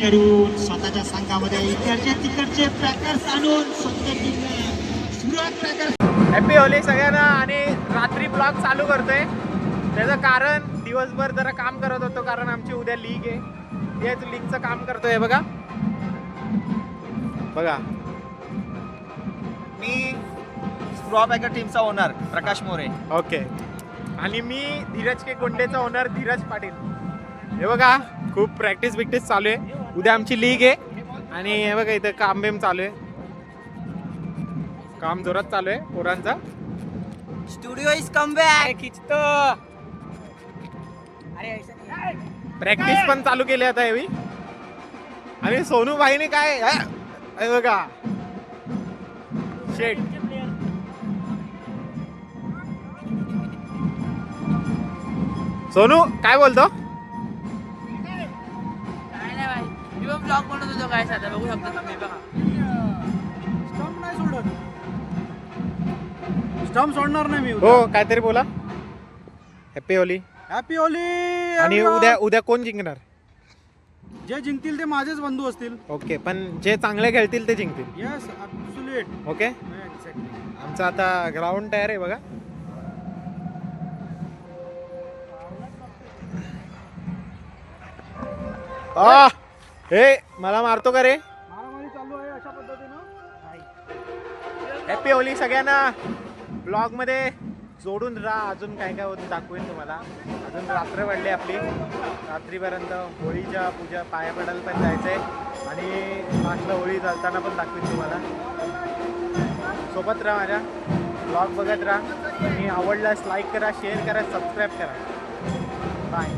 करून स्वतःच्या संघामध्ये इकडचे तिकडचे पॅकर्स आणून सुरुवात पॅकर्स. हॅपी होली सगळ्यांना. आणि रात्री ब्लॉग चालू करतोय त्याचं कारण दिवसभर जरा काम करत होतो कारण आमची उद्या लीग आहे. तेच लीगचं काम करतोय बघा बघा. मी स्ट्रॉ पॅकर टीमचा ओनर प्रकाश मोरे. ओके. आणि मी धीरज के गोंडेचा ओनर धीरज पाटील. हे बघा खूप प्रॅक्टिस बिक्टिस चालू आहे. उद्या आमची लीग आहे आणि हे बघा इथं काम बिम चालू आहे. काम जोरात चालू आहे पोरांचा. Studio is come back. खिचतो. प्रॅक्टिस पण चालू केली आता यावी. आणि सोनू भाईने काय हे बघा शेट. सोनू काय बोलतो? काय नाही भाई, मी पण ब्लॉग बनवत होतो. काय साधा बघू शकता तुम्ही बघा. स्टंप नाही सोडत. स्टंप सोडणार नाही मी. हो काहीतरी बोला. Happy Holy. Happy Holy. आणि उद्या उद्या कोण जिंकणार? जे जिंकतील ते माझेच बंधू असतील. ओके. पण जे चांगले खेळतील ते जिंकतील. Yes absolute. ओके. एक्झॅक्टली. आमचा आता ग्राउंड तयार आहे बघा. हे मला मारतो का रे? मारामारी चालू आहे अशा पद्धतीनं. हॅपी होली सगळ्यांना. ब्लॉग मध्ये जोडून राहा. अजून काय काय होतं दाखवेन तुम्हाला. अजून रात्र वाढली आपली. रात्रीपर्यंत होळीच्या पूजा पाया पडायला पण जायचंय आणि लास्टला होळी चालताना पण दाखवेन तुम्हाला. सोबत राहा माझ्या. ब्लॉग बघत राहा आणि आवडल्यास लाईक करा, शेअर करा, सबस्क्राईब करा. बाय.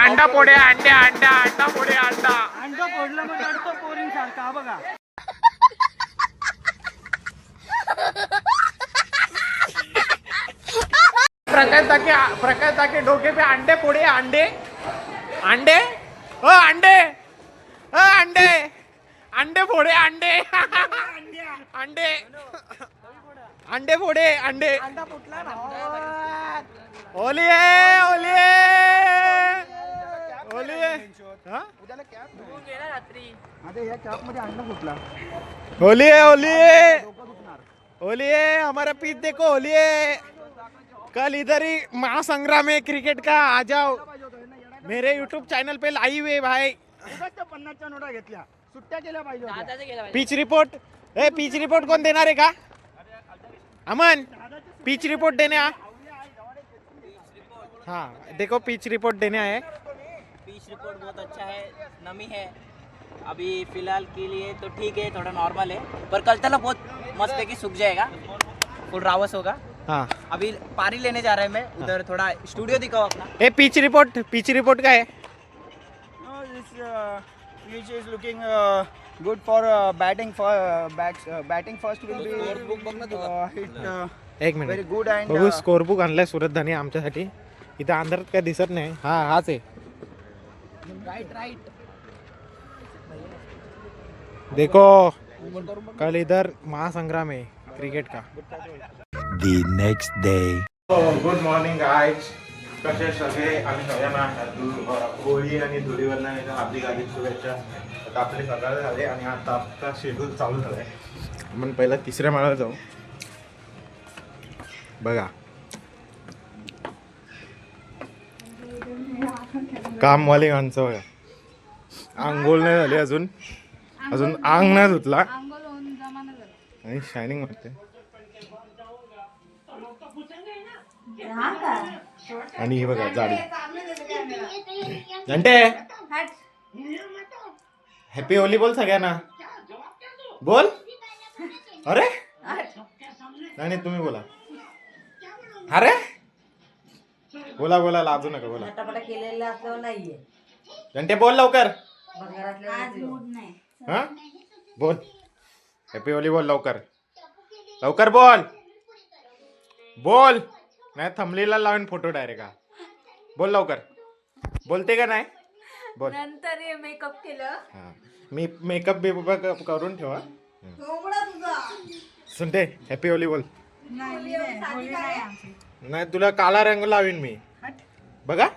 अंडा पोडे अंडे अंडा अंडा पोडे अंडा. अंडा फोडलं मग रडतो पोरीं सारखा. हा बघा. प्रकाश ताके डोके पे अंडे पोडे अंडे अंडे अंडे अंडे अंडे फोडे अंडे अंडे अंडे फोडे अंडे. अंडा फुटला ना. ओली आहे ओली आहे ओली आहे. हा? उद्याला कॅप तू गेला रात्री. आता या कॅप मध्ये अंडा फुटला. होली है होली है डोकं दुखणार. होली है हमारा पीच देखो होली है. कल इधर ही महासंग्राम है क्रिकेट का, आ जाओ मेरे यूट्यूब चैनल पे लाइव है भाई. उगाच त्या 50च्या नोटा घेतल्या, सुट्ट्या केल्या पाहिजे होत्या. दादाचं गेला पाहिजे. पिच रिपोर्ट पिच रिपोर्ट कौन देना है का? अमन पिच रिपोर्ट देने आ. हाँ देखो पिच रिपोर्ट देने आए. पिच रिपोर्ट बहुत अच्छा है, नमी है अभी फिलहाल के लिए तो ठीक है, थोड़ा नॉर्मल है, पर कल तक बहुत मस्त है कि सूख जाएगा, फुल रावस होगा. हाँ अभी पारी लेने जा रहे हैं, मैं उधर थोड़ा स्टूडियो दिखाओ अपना. पिच रिपोर्ट का है. No, this pitch is looking good for batting. Batting first will be hit एक very मिनिट good and बघू स्कोर बुक आणलाय सुरत धानी आमच्यासाठी. इथं अंधारात काय दिसत नाही. हा हाच आहे. देखो कल इधर महासंग्राम है क्रिकेट का. The next day. Good morning guys. कसे सगळे आम्ही सगळ्यांना होळी आणि धुळीवंदन हार्दिक हार्दिक शुभेच्छा. आता आपले सकाळ झाले आणि आता आपला शेड्यूल चालू झालाय. आपण पहिला तिसऱ्या माळ्यावर जाऊ. बघा कामवाली माणसं बघा. आंघोळ नाही झाली अजून अंग नाही धुतला आणि शायनिंग मारते. आणि ही बघा जाडी घंटे. हॅपी होली बोल सगळ्यांना. बोल. अरे नाही तुम्ही बोला. अरे बोला बोला लाजू नका बोला. घंटे बोल लवकर. हा बोल हॅपी होली बोल लवकर लवकर बोल बोल. नाही थंबनेलला लावून फोटो डायरेक्ट. हा बोल लवकर. बोलते का नाही बोल. नंतर हे मेकअप केलं. हा मी मेकअप बिकअप करून ठेवा. सुनते हॅपी होली बोल. नाही तुला काळा रंग लावीन मी. बघा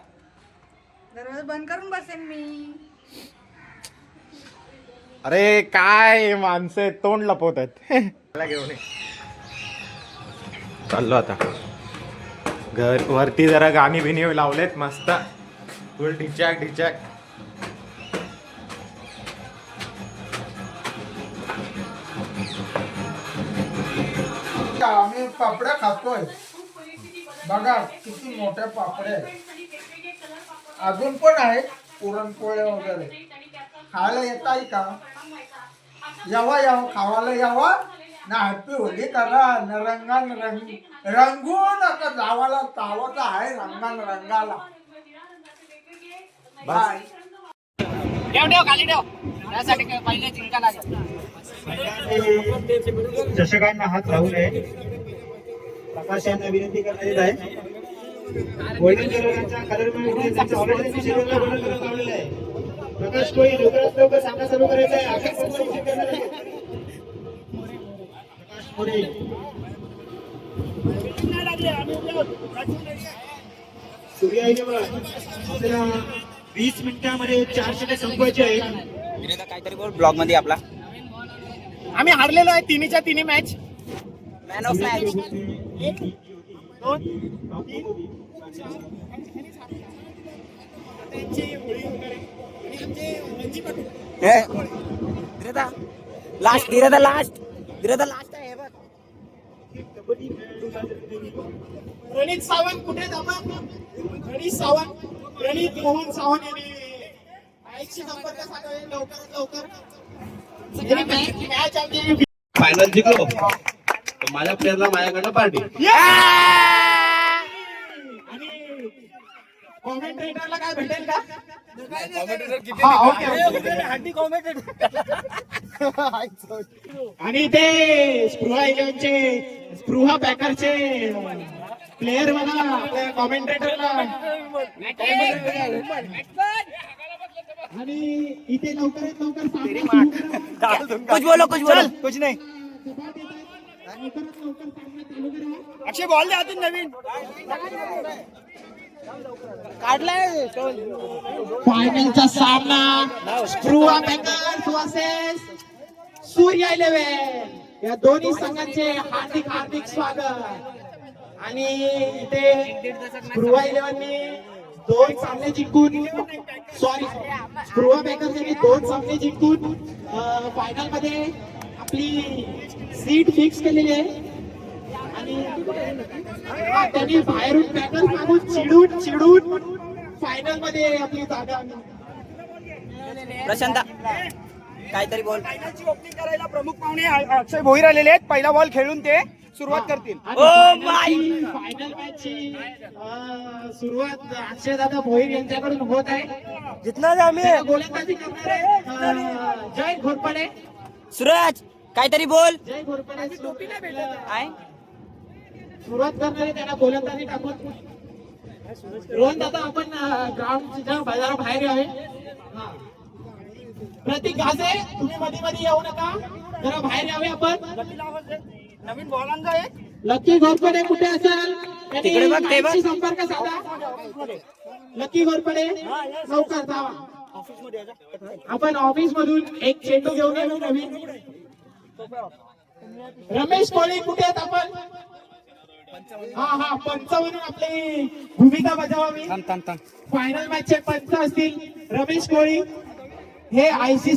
दरवाजा बंद करून बसेन मी. अरे काय माणसं तोंड लपवतात. घेऊन चाललो आता घर वरती. जरा गाणी बिनी लावलेत मस्त फुल ढिचॅक ढिचॅक. आम्ही पापड्या खातोय. बघा किती मोठ्या पापड्या आहेत. अजून पण आहेत पुरणपोळ्या वगैरे. खायला येत आहे का? यावा खावायला यावा ना. हॅपी होली करा न रंगान रंगू नका जावाला तावत आहे रंगान रंगाला. बाय. दर्शकांना हात राहू नये. प्रकाश यांना विनंती करण्यात येत आहे. गोल्डन कलरचा कलर ऑलरेडी शेड्यूलला गोल्डन कलर लावलेला आहे. प्रकाश कोळी लवकरात लवकर सामना चालू करायचा आहे. प्रकाश कोळी सूर्या 20 मिनिटांमध्ये 4 षटके संपवायचे आहे. काहीतरी बोल ब्लॉग मध्ये आपला. आम्ही हारलेलो आहे तिन्हीच्या तिन्ही match. Man of match. Last आहे बघ. प्रणित सावंत कुठे जातात? प्रणित मोहन सावंत यांनी आईची संपर्क साधावे लवकरात लवकर. मॅच आमची फायनल जिंकलो तर माझ्या प्लेअरला माझ्याकडनं पार्टी. आणि कॉमेंटेटरला काय भेटेल का? आणि ते स्पृहा पॅकरचे प्लेयर बघा आपल्या कॉमेंटेटरला. आणि इथे लवकरात लवकर कुछ बोलो कुछ नाही. लवकरात लवकर सामना चालू करा. अक्षय बॉल द्या अजून नवीन. फायनलचा सामना स्प्रुवा बँगर्स वर्सेस सूर्या 11 या दोन्ही संघांचे हार्दिक हार्दिक स्वागत. आणि इथे स्प्रुवा 11नी 2 सामने जिंकून स्प्रुवा बँगर्स यांनी 2 सामने जिंकून फायनल मध्ये आपली सीट फिक्स केलेली आहे. आणि त्यांनी बाहेरून बॅनर मागून चिडून फायनल मध्ये आपली जागा प्रशांता काहीतरी बोल. ओपनिंग करायला प्रमुख पाहुणे अक्षय भोईर आलेले आहेत. पहिला बॉल खेळून ते सुरुवात करतील. फायनल मॅचची सुरुवात अक्षय दादा भोईर यांच्याकडून होत आहे. जितना आम्ही गोलंदाजी करणारे जय घोरपडे. सूरज काहीतरी बोल. जय घोरपडे सुरुवात करणारे त्यांना गोलंदाजी टाकून. रोहन दादा आपण ग्राउंडच्या बाहेर यावे. प्रतीक घासे तुम्ही मध्ये येऊ नका, जरा बाहेर यावे. आपण नवीन बॉलांचा एक लकी घोरपडे कुठे असेल तिकडे बघ, ते बघ. त्यांनी संपर्क साधा. लकी घोरपडे लवकर जावा. आपण ऑफिस मधून एक चेंडू घेऊन येऊ नवीन. रमेश कोळी कुठे आहेत आपण? हा पंच म्हणून आपली भूमिका बजावावी. फायनल मॅचचे पंच असतील रमेश कोळी. हे ICC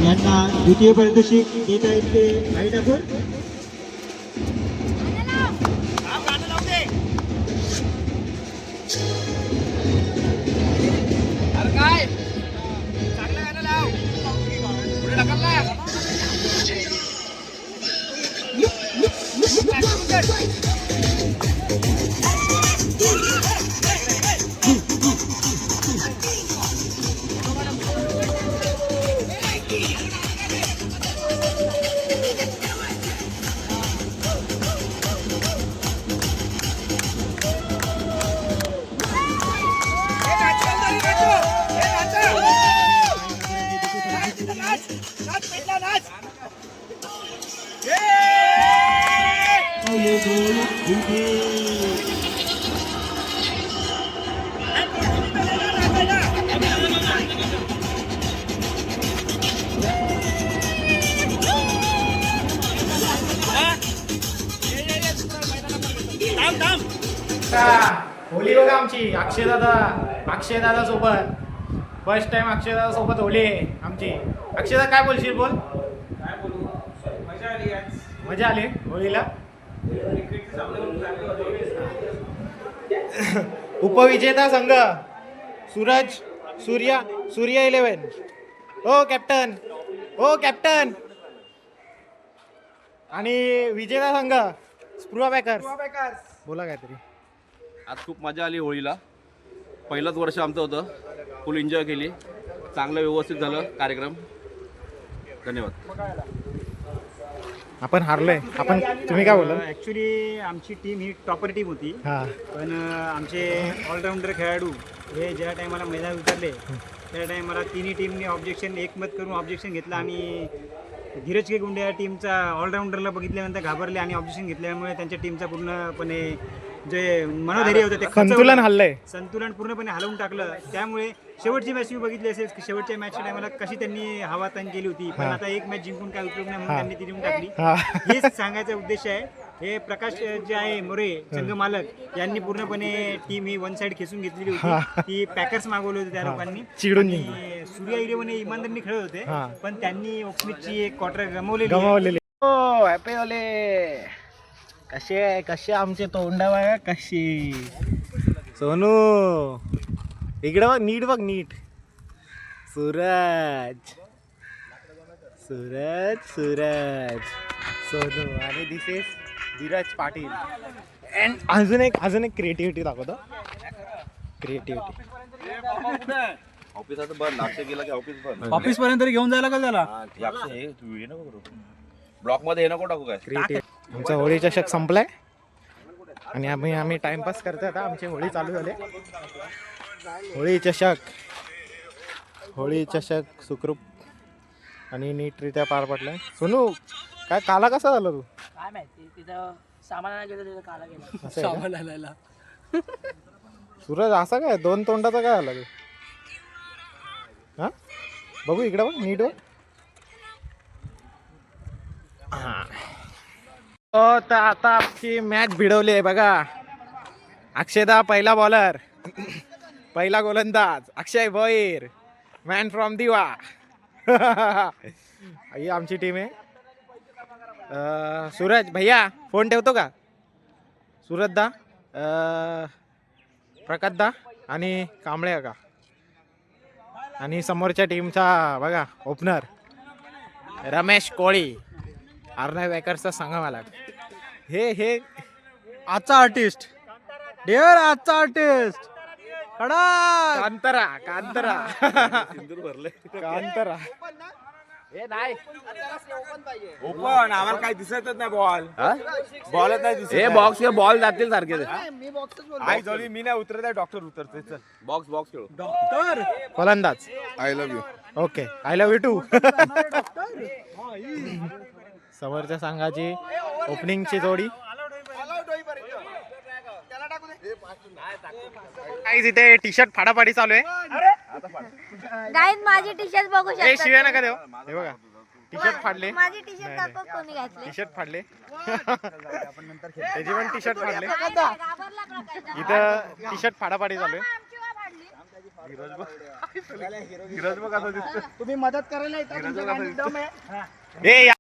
यांना द्वितीय पारितोषिक देत आहेत ते माहीत आपण. होली बघा आमची अक्षय दादा सोबत फर्स्ट टाइम अक्षय दादा सोबत होली आहे आमची. अक्षय दादा काय बोलशील? बोल. काय बोलू, मजा आली आज. मजा आली होळीला. उपविजेता संघ सूर्या 11. हो कॅप्टन. आणि विजेता संघ स्प्रुवा बँगर्स. बोला काहीतरी. आज खूप मजा आली होळीला. पहिलंच वर्ष आमचं होतं. फुल एन्जॉय केली. चांगलं व्यवस्थित झालं कार्यक्रम. धन्यवाद. आपण हारलोय. तुम्ही काय बोला? ॲक्च्युली आमची टीम ही टॉपर टीम होती. पण आमचे ऑलराऊंडर खेळाडू हे ज्या टायमाला मैदानात उतरले त्या टायमाला तिन्ही टीमने एकमत करून ऑब्जेक्शन घेतलं. आणि धीरज के गुंडे या टीमचा ऑलराऊंडरला बघितल्यानंतर घाबरले आणि ऑब्जेक्शन घेतल्यामुळे त्यांच्या टीमचा पूर्णपणे जे मनोधैर्य होतं ते संतुलन पूर्णपणे हलवून टाकलं. त्यामुळे शेवटची मॅच मी बघितली असेल की शेवटच्या मॅचच्या टायमाला कशी त्यांनी हवा ताण केली होती. पण आता एक मॅच जिंकून काय उपयोग नाही म्हणून त्यांनी ती जिंकून टाकली. हेच सांगायचा उद्देश आहे. हे प्रकाश जे आहे मोरे संघ मालक यांनी पूर्णपणे टीम ही वन साइड खेचून घेतलेली होती. ती पॅकर्स मागवले होते त्या लोकांनी. सूर्या 11 इमानदारीने खेळत होते पण त्यांनी ओक्समिथची एक क्वार्टर गमावलेली. Happy Holy. कसे आमचे तोंडा बघा कशी. सोनू इकडे बघ नीट. सूरज सोनू आणि दिस इज धीरज पाटील. अँड अजून एक क्रिएटिव्हिटी दाखवतो. ऑफिसाचं बंद. अक्षय गेला की ऑफिस बंद. ऑफिस पर्यंत घेऊन जायला का त्याला? ब्लॉक मध्ये हे नको टाकू काय. आमचा होळी चषक संपलाय आणि आम्ही टाइमपास करतोय. आता आमची होळी चालू झाली. होळी चषक सुखरूप आणि नीटरित्या पार पडलाय. सोनू काय काला कसा झाला तू? काय माहिती तिथं सामान आणायला गेलं तिथं काला गेला. असं आहे का? सूरज असा काय 2 तोंडाचा काय आला तू? हा बघू इकडे बघ नीट बघ. तर आता आमची मॅच भिडवली आहे बघा. अक्षयदा पहिला बॉलर, पहिला गोलंदाज अक्षय भोईर, मॅन फ्रॉम दिवा. ही आमची टीम आहे. सूरज भैया फोन ठेवतो का? सूरज दा, प्रकाश दा आणि कांबळे का. आणि समोरच्या टीमचा बघा ओपनर रमेश कोळी, अर्नब वेकर्सचा सांगा मला. हे आजचा आर्टिस्ट डेअर, आजचा आर्टिस्ट कडा कांतरा सिंदूर भरले. कांतरा. ओपन आम्हाला काही दिसतच नाही बॉल. बॉलच नाही दिसत. हे बॉक्स किंवा बॉल जातील सारखे. आई जवळ मी नाही उतरत आहे, डॉक्टर उतरतोय. चल बॉक्स खेळू. फलंदाज. I love you. Okay I love you too. समोरच्या संघाची ओपनिंगची जोडी. इथे टी शर्ट फाडाफाडी चालू आहे. गाईज माझी टी शर्ट बघू ए शिव्या नका देऊ. हे बघा टी शर्ट फाडले, माझी टी शर्ट दाखव कोणी घातली. टी शर्ट फाडले. त्याची पण टी शर्ट फाडले. घाबरला प्रकाश. इथं टी शर्ट फाडाफाडी चालू आहे. आमची वा फाडली. तुम्ही मदत करायला येता, तुमच्या गाडीत दम आहे. ए